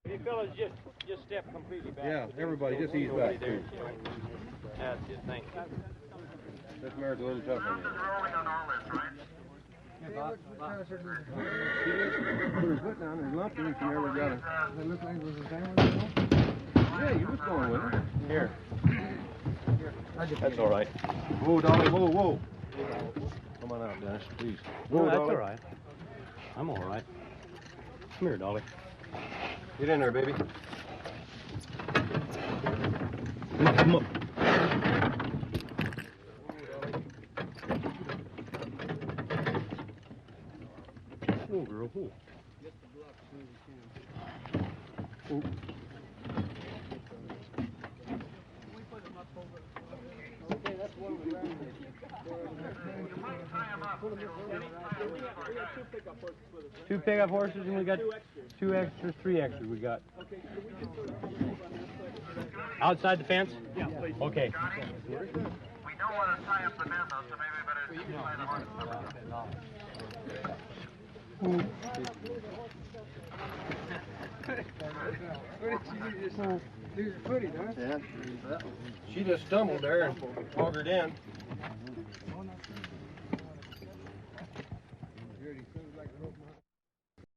You fellas just step completely back. Yeah, everybody just ease back. There. That's it, thank you. This mare's a little tough on you. Put her foot down and lumped her and she never got it. Does it look like it was a family? Yeah, you was going with her. Here. That's all right. Whoa, Dolly, whoa, whoa. Come on out, Dennis, please. Whoa, No, that's Dolly. all right. I'm all right. Come here, Dolly. Get in there, baby. Come up. Oh, girl, oh. Oh. Okay, that's one of the round. Two pickup horses and we got two extras, three extras we got. Outside the fence? Yeah, please. Okay. We don't want to tie up the men, though, so maybe we better tie the horse. Yeah. She just stumbled there and augered in.